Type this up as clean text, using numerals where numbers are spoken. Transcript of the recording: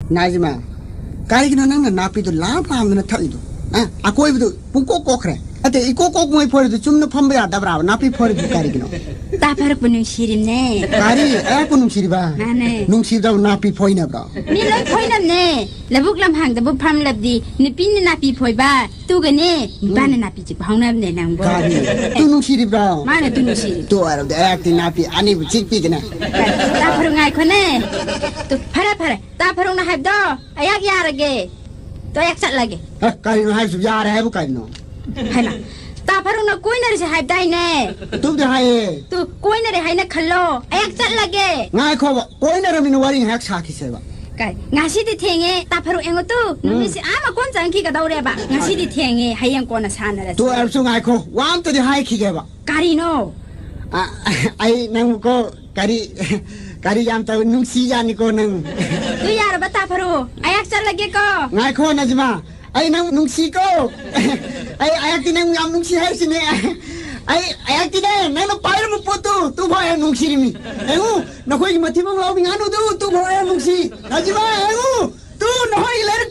나지마 가리기는 나는 나피도 라파하면 털리도 아고이도 북고고 그래 근데 이 꼭꼭 뭐 버려도 좀더 판매야 다브라 나피 버려도 가리기는 따파르 분은 시립네 가리 애꾸는 시리바 나네 농시다고 나피 보이나 봐 니랑 포이남네 레북람 항다 부팜랍디 니핀니 나피 포이바 뚜그네 바네 나피 집 방남네 낭보 가리 또 농시리바 마네 뚜누 시립 또 알아 애기 나피 아니 찍비기나 따파르 ngay 코네 또 파라 따파르나 합도 아약 야라게 또 약살 라게 가리는 할수 야래 해볼까요 하나 따파르나 꼬이나리 합다이네 또 하에 또 꼬이나리 하이나 칼로 아약 살라게 나이코 보이나라면 와링 학사키세봐 ngasi디 탱에 따파로 앵어도 누미시 아마 권장기가 나오래봐 ngasi디 탱에 하양 꼬나 사나라 또 알수 나이코 완전히 하이키게봐 가리노 아이 나무고 가리 얌따 농시자니고 능 누야라바 따파로 아약 살라게고 나이코 나지마 아이 나 농시고 아이 아약티네 얌 농시 할시네 아이 아약티네 나는 빠이르면 뽀또 또 봐야 농시리미 에고 나 거기 마티봉 라우밍 안오도 또 봐야 농시 나지마 에고 또 너희 레르